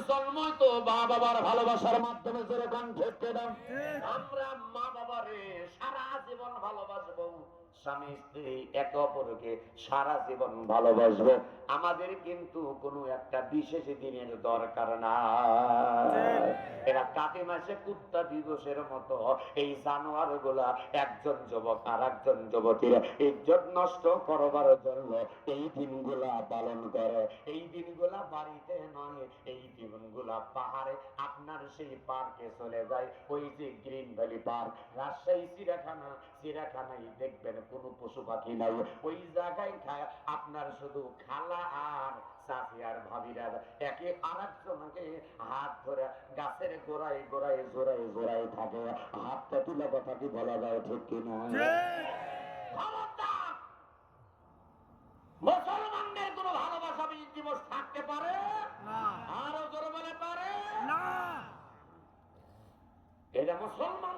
জন্মই তো মা বাবার ভালোবাসার মাধ্যমে যেরকম ঠেকতে দাম, আমরা মা বাবারে সারা জীবন ভালোবাসবো, স্বামী স্ত্রী একে অপরকে সারা জীবন ভালোবাসবো। আমাদের কিন্তু কোনো একটা বিশেষ দিনের দরকার না। এরা কাতি মাসে কুত্তা দিবসের মতো এই জানোয়ার গুলা একজন যুবক আর একজন যুবতীর ইজ্জত নষ্ট করবার জন্য এই দিনগুলা পালন করে। এই দিনগুলা বাড়িতে নয়, এই দিনগুলা পাহাড়ে আপনার সেই পার্কে চলে যায়। ওই যে গ্রিন ভ্যালি পার্ক, রাজশাহী চিড়িয়াখানায় দেখবেন কোনো পশু পাখি নাই। ওই জায়গায় আপনার শুধু খালা আর চাচি আর ভাবিরা একে আরেকজনকে হাত ধরে গাছের গোড়ায় গোড়ায় জোড়ায় জোড়ায় থাকে। হাতটা তুলে কথা কি বলা যায় ঠিক কিনা? মুসলমানদের কোন ভালোবাসা দিবস থাকতে পারে না, আরো জোরে বলে পারে না। এটা মুসলমান